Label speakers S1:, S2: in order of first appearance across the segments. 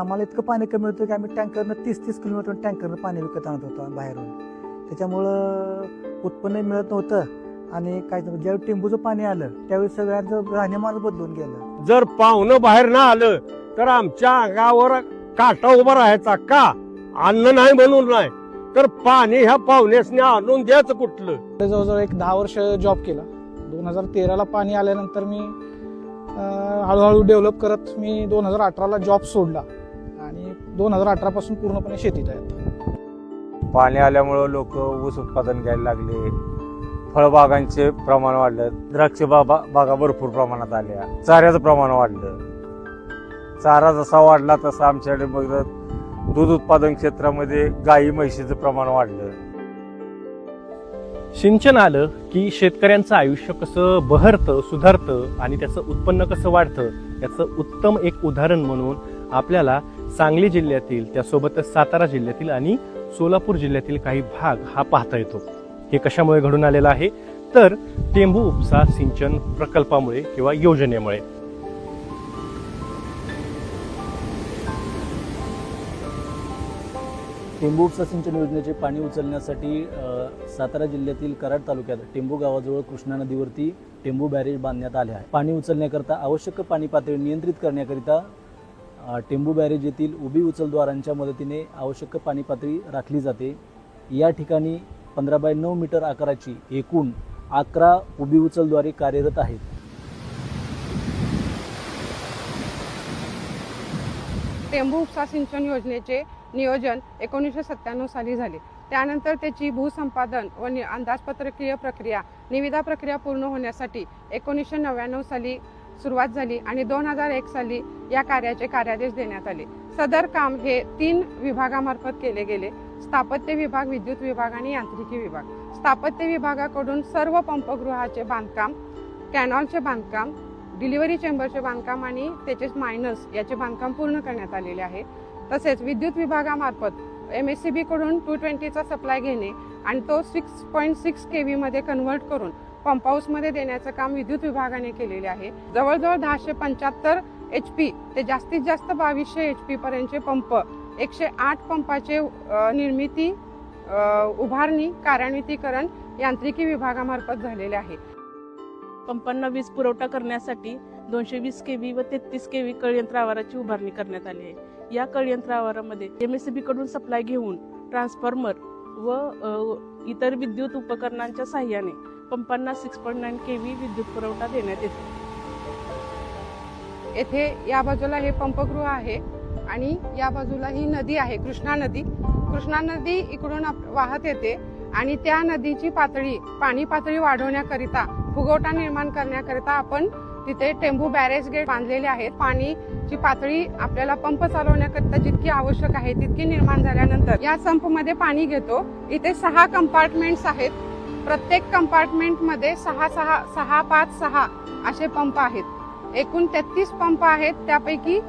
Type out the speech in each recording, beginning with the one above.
S1: आम्हाला इतकं पाणी कमी होतं की आम्ही टँकरनं 30-30 किलोमीटर टँकरनं पाणी विकत आणत होतो बाहेरून. त्याच्यामुळं उत्पन्न मिळत नव्हतं आणि काय ज्यावेळी टेंबूचं पाणी आलं त्यावेळी सगळ्यांचं राहणीमान बदलून गेलं.
S2: जर पाहुणं बाहेर ना आलं तर आमच्या अंगावर काटा उभा राहायचा का? अन्न नाही म्हणून नाही तर पाणी ह्या पाहुण्यासने आणून द्यायचं कुठलं.
S3: जवळजवळ एक 10 वर्ष जॉब केला. 2013ला पाणी आल्यानंतर मी हळूहळू डेव्हलप करत मी 2018ला जॉब सोडला आणि 2018 पासून पूर्णपणे शेतीत आहे.
S4: पाणी आल्यामुळं लोक ऊस उत्पादन घ्यायला लागले, फळबागांचे प्रमाण वाढलं, द्राक्ष बागा भरपूर प्रमाणात आल्या, चाऱ्याचं प्रमाण वाढलं. चारा जसा वाढला तसा आमच्याकडे मग दूध उत्पादन क्षेत्रामध्ये गाई म्हशीचं प्रमाण वाढलं.
S5: सिंचन आलं की शेतकऱ्यांचं आयुष्य कसं बहरतं, सुधारतं आणि त्याचं उत्पन्न कसं वाढतं याचं उत्तम एक उदाहरण म्हणून आपल्याला सांगली जिल्ह्यातील त्यासोबतच सातारा जिल्ह्यातील आणि सोलापूर जिल्ह्यातील काही भाग हा पाहता येतो. हे कशामुळे घडून आलेलं आहे तर टेंभू उपसा सिंचन प्रकल्पामुळे किंवा योजनेमुळे.
S6: टेंभू उपसा सिंचन योजनेचे पाणी उचलण्यासाठी सातारा जिल्ह्यातील कराड तालुक्यात टेंभू गावाजवळ कृष्णा नदीवरती टेंभू बॅरेज बांधण्यात आले आहे. पाणी उचलण्याकरता आवश्यक पाणी पातळी नियंत्रित करण्याकरिता टेंभू बॅरेज येथील उभी उचलद्वारांच्या मदतीने आवश्यक पाणी पातळी राखली जाते. या ठिकाणी 15 बाय 9 मीटर आकाराची एकूण 11 उभी उचलद्वारे कार्यरत आहेत.
S7: टेंभू उपसा सिंचन योजनेचे नियोजन 1997 साली झाले. त्यानंतर त्याची भूसंपादन व अंदाजपत्रकीय प्रक्रिया निविदा प्रक्रिया पूर्ण होण्यासाठी 1999 साली सुरुवात झाली आणि 2001 साली या कार्याचे कार्यादेश देण्यात आले. सदर काम हे 3 विभागामार्फत केले गेले: स्थापत्य विभाग, विद्युत विभाग आणि यांत्रिकी विभाग. स्थापत्य विभागाकडून सर्व पंपगृहाचे बांधकाम, कॅनॉलचे बांधकाम, डिलिव्हरी चेंबरचे बांधकाम आणि त्याचे मायनस याचे बांधकाम पूर्ण करण्यात आलेले आहे. तसेच विद्युत विभागामार्फत MSCB कडून 220चा सप्लाय घेणे आणि तो 6.6 kV मध्ये कन्व्हर्ट करून पंप हाऊसमध्ये देण्याचं काम विद्युत विभागाने केलेले आहे. जवळजवळ 1075 HP ते जास्तीत जास्त 2200 HP पर्यंतचे पंप, 108 पंपाचे निर्मिती, उभारणी, कार्यान्वितीकरण यांत्रिकी विभागामार्फत झालेले आहे.
S8: पंपांना वीज पुरवठा करण्यासाठी 220 kV व 33 kV कळयंत्र आवाराची उभारणी करण्यात आली आहे. या कळयंत्र आवारामध्ये MSCB कडून सप्लाय घेऊन ट्रान्सफॉर्मर व इतर विद्युत उपकरणांच्या साहाय्याने पंपांना 6.9 kV विद्युत पुरवठा देण्यात येतो.
S7: येथे या बाजूला हे पंपगृह आहे आणि या बाजूला ही नदी आहे, कृष्णा नदी. कृष्णा नदी इकडून वाहत येते आणि त्या नदीची पाणी पातळी वाढवण्याकरिता, फुगवटा निर्माण करण्याकरिता आपण तिथे टेंभू बॅरेज गेट बांधलेले आहेत. पाणीची पातळी आपल्याला पंप चालवण्याकरिता जितकी आवश्यक आहे तितकी निर्माण झाल्यानंतर या संपमध्ये पाणी घेतो. इथे 6 कंपार्टमेंट्स आहेत. प्रत्येक कंपार्टमेंटमध्ये 6 असे पंप आहेत. एकूण 33 पंप आहेत. त्यापैकी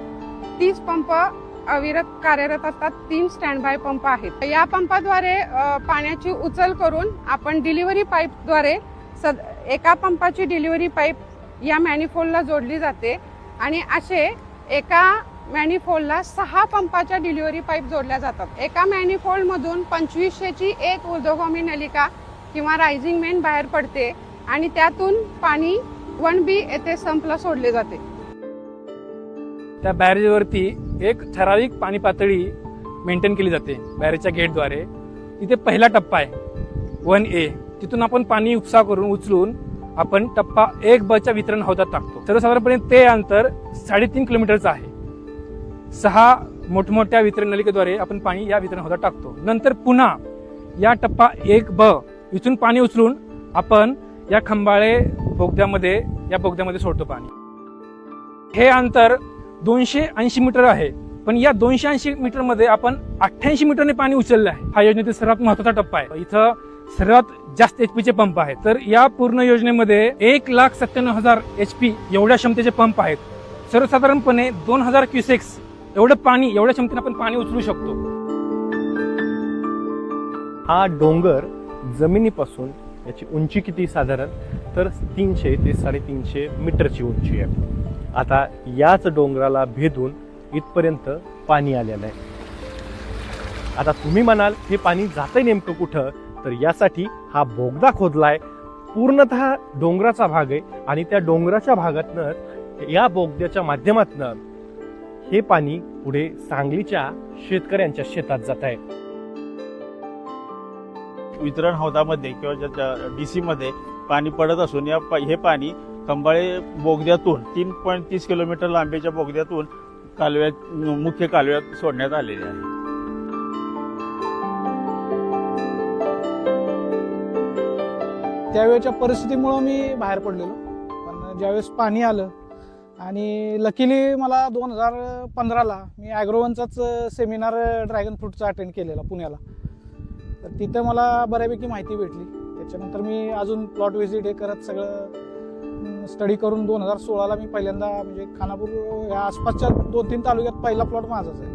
S7: 30 पंप अविरत कार्यरत असतात, 3 स्टँड बाय पंप आहेत. या पंपाद्वारे पाण्याची उचल करून आपण डिलिव्हरी पाईपद्वारे एका पंपाची डिलिव्हरी पाईप या मॅनिफोल्डला जोडली जाते आणि असे एका मॅनिफोल्डला 6 पंपाच्या डिलिव्हरी पाईप जोडल्या जातात. एका मॅनिफोल्ड मधून 2500ची एक ऊर्ध्वगामी नलिका किंवा रायझिंग मेन बाहेर पडते आणि त्यातून पाणी 1B येथे संपला सोडले जाते.
S3: त्या बॅरेजवरती एक ठराविक पाणी पातळी मेंटेन केली जाते बॅरेजच्या गेटद्वारे. तिथे पहिला टप्पा आहे 1A. तिथून आपण पाणी उपसा करून उचलून आपण टप्पा 1B वितरण हौदात टाकतो. सर्वसाधारणपणे ते अंतर 3.5 किलोमीटरचं आहे. 6 मोठमोठ्या वितरण नलिकेद्वारे आपण पाणी या वितरण हौदात टाकतो. नंतर पुन्हा या टप्पा 1B इथून पाणी उचलून आपण या खंबाळे बोगद्यामध्ये सोडतो पाणी. हे अंतर 280 मीटर आहे, पण या 280 मीटर मध्ये आपण 88 मीटरने पाणी उचललं आहे. हा योजनेतील सर्वात महत्त्वाचा टप्पा आहे. इथं सर्वात जास्त HP पंप आहेत. तर या पूर्ण योजनेमध्ये 1,97,000 HP एवढ्या क्षमतेचे पंप आहेत. सर्वसाधारणपणे 2000 क्युसेक्स एवढं पाणी, एवढ्या क्षमतेने आपण पाणी उचलू शकतो.
S5: हा डोंगर जमिनीपासून याची उंची किती साधारण तर 300 ते 350 मीटरची उंची आहे. आता याच डोंगराला भेदून इथपर्यंत पाणी आलेलं आहे. आता तुम्ही म्हणाल हे पाणी जातंय नेमकं कुठं, तर यासाठी हा बोगदा खोदलाय. पूर्णतः डोंगराचा भाग आहे आणि त्या डोंगराच्या भागातनं या बोगद्याच्या माध्यमातनं हे पाणी पुढे सांगलीच्या शेतकऱ्यांच्या शेतात जात आहे.
S9: वितरण हौदामध्ये किंवा डीसी मध्ये पाणी पडत असून हे पाणी खंबाळे बोगद्यातून 3.30 किलोमीटर लांबीच्या बोगद्यातून मुख्य कालव्यात सोडण्यात आलेले आहे.
S10: त्यावेळेच्या परिस्थितीमुळं मी बाहेर पडलेलो, पण ज्यावेळेस पाणी आलं आणि लकीली मला 2015ला मी ॲग्रोवनचाच सेमिनार ड्रॅगन फ्रूटचा अटेंड केलेला पुण्याला. तर तिथं मला बऱ्यापैकी माहिती भेटली. त्याच्यानंतर मी अजून प्लॉट व्हिजिट हे करत सगळं स्टडी करून 2016ला मी पहिल्यांदा म्हणजे खानापूर या आसपासच्या 2-3 तालुक्यात पहिला प्लॉट माझाच आहे.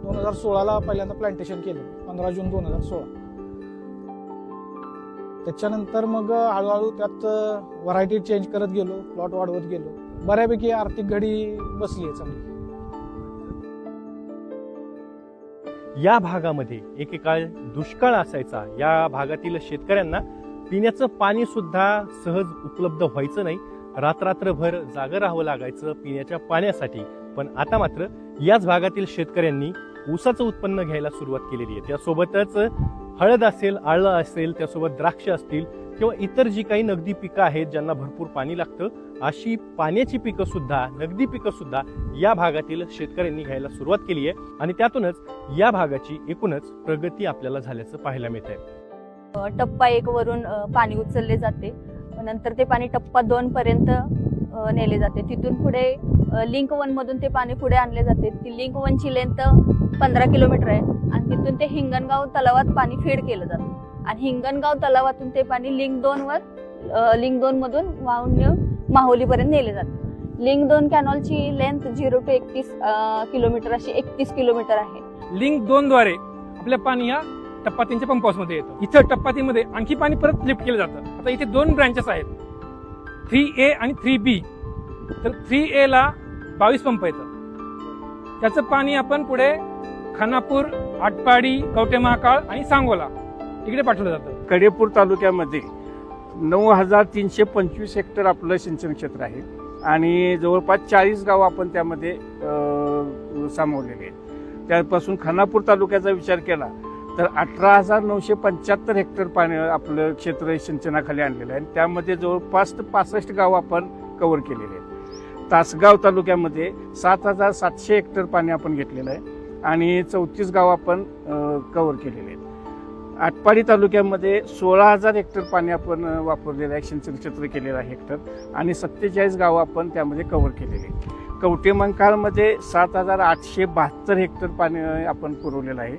S10: 2016ला पहिल्यांदा प्लांटेशन केलं 15 जून 2016. त्याच्यानंतर मग हळूहळू त्यात व्हरायटी चेंज करत गेलो, प्लॉट वाढवत गेलो. बऱ्यापैकी आर्थिक घडी बसली आहे चांगली.
S5: या भागामध्ये एकेकाळ दुष्काळ असायचा. या भागातील शेतकऱ्यांना पिण्याचं पाणी सुद्धा सहज उपलब्ध व्हायचं नाही. रात्रभर जागं राहावं लागायचं पिण्याच्या पाण्यासाठी. पण आता मात्र याच भागातील शेतकऱ्यांनी ऊसाचं उत्पन्न घ्यायला सुरुवात केलेली आहे. त्यासोबतच हळद असेल, आळं असेल, त्यासोबत द्राक्ष असतील किंवा इतर जी काही नगदी पिकं आहेत ज्यांना भरपूर पाणी लागतं, अशी पाण्याची पिकं सुद्धा, नगदी पिकं सुद्धा या भागातील शेतकऱ्यांनी घ्यायला सुरुवात केली आहे. आणि त्यातूनच या भागाची एकूणच प्रगती आपल्याला झाल्याचं पाहायला मिळत आहे.
S11: टप्पा 1 वरून पाणी उचलले जाते, नंतर ते पाणी टप्पा 2 पर्यंत नेले जाते. तिथून पुढे लिंक 1 मधून ते पाणी पुढे आणले जाते. ती लिंक 1 ची लेंथ 15 किलोमीटर आहे आणि तिथून ते हिंगणगाव तलावात पाणी फीड केलं जातं आणि हिंगणगाव तलावातून ते पाणी लिंक 2 मधून वाहून नेऊन माहुलीपर्यंत नेले जाते. लिंक 2 कॅनॉलची लेंथ 0 to 31 किलोमीटर अशी 31 किलोमीटर आहे.
S3: लिंक 2 द्वारे आपल्या पाणी या टप्पा 3च्या पंप हाऊसमध्ये येतं. इथं टप्पा 3 मध्ये आणखी पाणी परत लिफ्ट केलं जातं. आता इथे 2 ब्रँचेस आहेत, 3A आणि 3B. तर 3A ला 22 पंप येतं. त्याचं पाणी आपण पुढे खानापूर, आटपाडी, कवठेमहाकाळ आणि सांगोला इकडे पाठवलं जातं.
S2: कडेपूर तालुक्यामध्ये 9,325 हेक्टर आपलं सिंचन क्षेत्र आहे आणि जवळपास 40 गाव आपण त्यामध्ये सामावलेले आहेत. त्यापासून खानापूर तालुक्याचा विचार केला तर 18,975 हेक्टर पाणी आपलं क्षेत्र सिंचनाखाली आणलेलं आहे आणि त्यामध्ये जवळपास 65 गाव आपण कव्हर केलेले आहेत. तासगाव तालुक्यामध्ये 7,700 हेक्टर पाणी आपण घेतलेलं आहे आणि 34 गाव आपण कव्हर केलेले आहेत. आटपाडी तालुक्यामध्ये 16,000 हेक्टर पाणी आपण वापरलेलं आहे, सिंचन क्षेत्र केलेलं आहे हेक्टर आणि 47 गावं आपण त्यामध्ये कव्हर केलेले आहेत. कवठेमहाकाळमध्ये 7,872 हेक्टर पाणी आपण पुरवलेलं आहे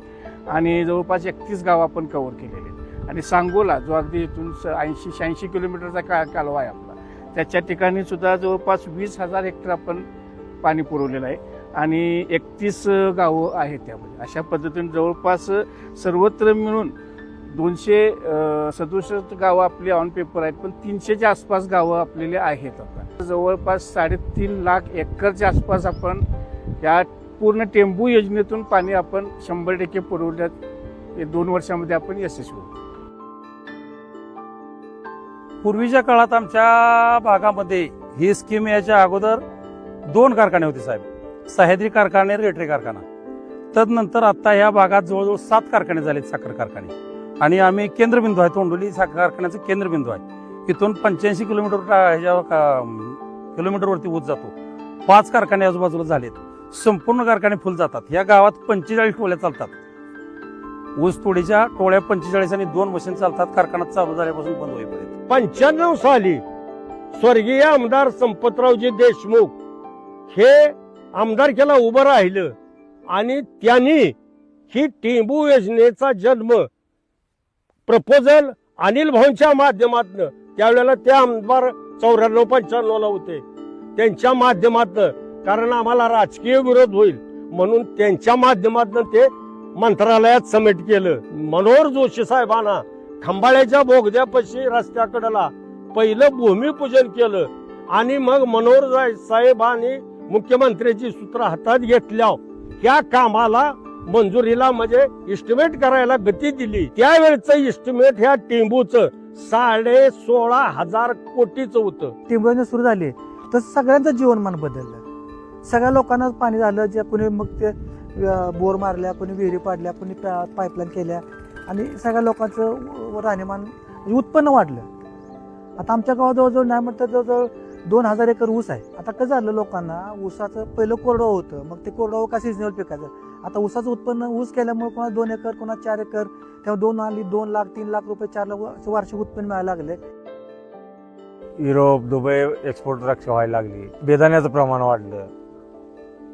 S2: आणि जवळपास 31 गावं आपण कव्हर केलेले आहेत. आणि सांगोला जो अगदी इथून 80-86 किलोमीटरचा कालवा आहे आपला, त्याच्या ठिकाणी सुद्धा जवळपास 20,000 हेक्टर आपण पाणी पुरवलेलं आहे आणि 31 गावं आहेत त्यामध्ये. अशा पद्धतीने जवळपास सर्वत्र मिळून 267 गावं आपली ऑन पेपर आहेत, पण 300च्या आसपास गावं आपलेली आहेत. आता जवळपास 3.5 लाख एकरच्या आसपास आपण या पूर्ण टेंबू योजनेतून पाणी आपण 100% पुरवल्यात 2 वर्षामध्ये आपण यशस्वी होतो.
S12: पूर्वीच्या काळात आमच्या भागामध्ये ही स्कीम याच्या अगोदर 2 कारखाने होते साहेब, सह्याद्री कारखाने, रेटरे कारखाना. तदनंतर आता या भागात जवळजवळ 7 कारखाने झालेत, साखर कारखाने. आणि आम्ही केंद्रबिंदू आहे, तोंडोली साखर कारखान्याचं केंद्रबिंदू आहे. इथून 85 किलोमीटरवरती ऊस जातो. 5 कारखाने आजूबाजूला झालेत, संपूर्ण कारखाने फुल जातात. या गावात 45 टोळ्या चालतात. ऊस तोडीच्या टोळ्या 45 आणि 2 मशीन चालतात. कारखाना चालू झाल्यापासून बंद होईपर्यंत.
S2: 95 साली स्वर्गीय आमदार संपतरावजी देशमुख हे आमदारकीला उभं राहिलं आणि त्यांनी ही टेंबू योजनेचा जन्म प्रपोजल अनिल भाऊंच्या माध्यमातून, त्यावेळेला ते आमदार 94-95 ला होते, त्यांच्या माध्यमातून, कारण आम्हाला राजकीय विरोध होईल म्हणून त्यांच्या माध्यमातून ते मंत्रालयात सबमिट केलं. मनोहर जोशी साहेबांना खंबाळ्याच्या बोगद्यापाशी रस्त्याकडला पहिलं भूमिपूजन केलं आणि मग मनोहर साहेबांनी मुख्यमंत्र्यांची सूत्र हातात घेतल्या
S13: ह्या कामाला मंजुरीला म्हणजे इस्टिमेट करायला गती दिली, त्यावेळचं इस्टिमेट ह्या टेंबूचं 16,500 कोटीचं होतं.
S1: टेंबू सुरू झाली तसं सगळ्यांचं जीवनमान बदललं. सगळ्या लोकांना पाणी झालं, जे कोणी मग ते बोर मारल्या, कोणी विहिरी पाडल्या, कोणी पाईपलाईन केल्या आणि सगळ्या लोकांचं राहणीमान उत्पन्न वाढलं. आता आमच्या गावात जवळजवळ नाही म्हणतात जवळजवळ 2,000 एकर ऊस आहे. आता कसं झालं, लोकांना ऊसाचं पहिलं कोरडवाहू होतं, मग ते कोरडवाहू का सिजनल पिकाचं. आता ऊसाचं उत्पन्न ऊस केल्यामुळे कोणा 2 एकर कोणा 4 एकर, तेव्हा 2 लाख 3 लाख रुपये 4 लाख असं वार्षिक उत्पन्न मिळायला लागले.
S4: युरोप, दुबई एक्सपोर्ट द्राक्ष व्हायला लागली. बेदाण्याचं प्रमाण वाढलं.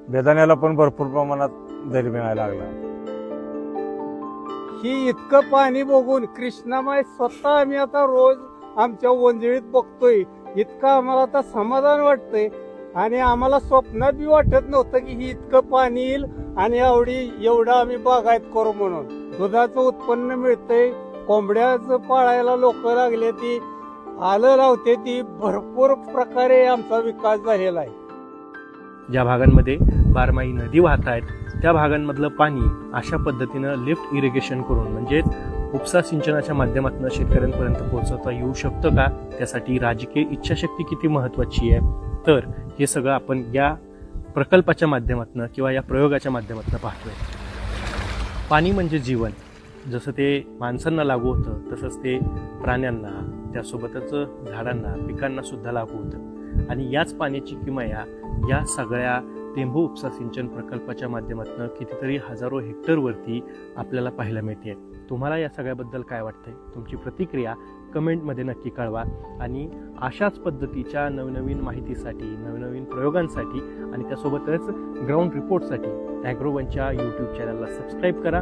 S4: बेदाण्याला पण भरपूर प्रमाणात दर मिळायला लागला.
S14: ही इतकं पाणी बघून कृष्णामाई स्वतः आम्ही आता रोज आमच्या वंजळीत बघतोय. इतकं आम्हाला आता समाधान वाटतंय आणि आम्हाला स्वप्नात बी वाटत नव्हतं की ही इतकं पाणी येईल आणि एवढं आम्ही बागायत करू म्हणून. दुधाचं उत्पन्न मिळतंय, कोंबड्याचं पाळायला लोक लागले, ती आलं लावते, ती भरपूर प्रकारे आमचा विकास झालेला आहे.
S5: ज्या भागांमध्ये बारमाही नदी वाहत आहेत त्या भागांमधलं पाणी अशा पद्धतीनं लिफ्ट इरिगेशन करून म्हणजेच उपसा सिंचनाच्या माध्यमातून शेतकऱ्यांपर्यंत पोहोचवता येऊ शकतं का, त्यासाठी राजकीय इच्छाशक्ती किती महत्त्वाची आहे. तर हे सगळं आपण या प्रकल्पाच्या माध्यमातून किंवा या प्रयोगाच्या माध्यमातून पाहतोय. पाणी म्हणजे जीवन. जसं ते माणसांना लागू होतं तसंच ते प्राण्यांना, त्यासोबतच झाडांना, पिकांना सुद्धा लागू होतं. आणि याच पाण्याची किमया या सगळ्या टेंभू उपसा सिंचन प्रकल्पाच्या माध्यमातून कितीतरी हजारो हेक्टरवरती आपल्याला पाहायला मिळते. तुम्हाला या सगळ्याबद्दल काय वाटतंय? तुमची प्रतिक्रिया कमेंटमध्ये नक्की कळवा. आणि अशाच पद्धतीच्या नवनवीन माहितीसाठी, नवनवीन प्रयोगांसाठी आणि त्यासोबतच ग्राउंड रिपोर्टसाठी ॲग्रोवनच्या यूट्यूब चॅनलला सबस्क्राईब करा.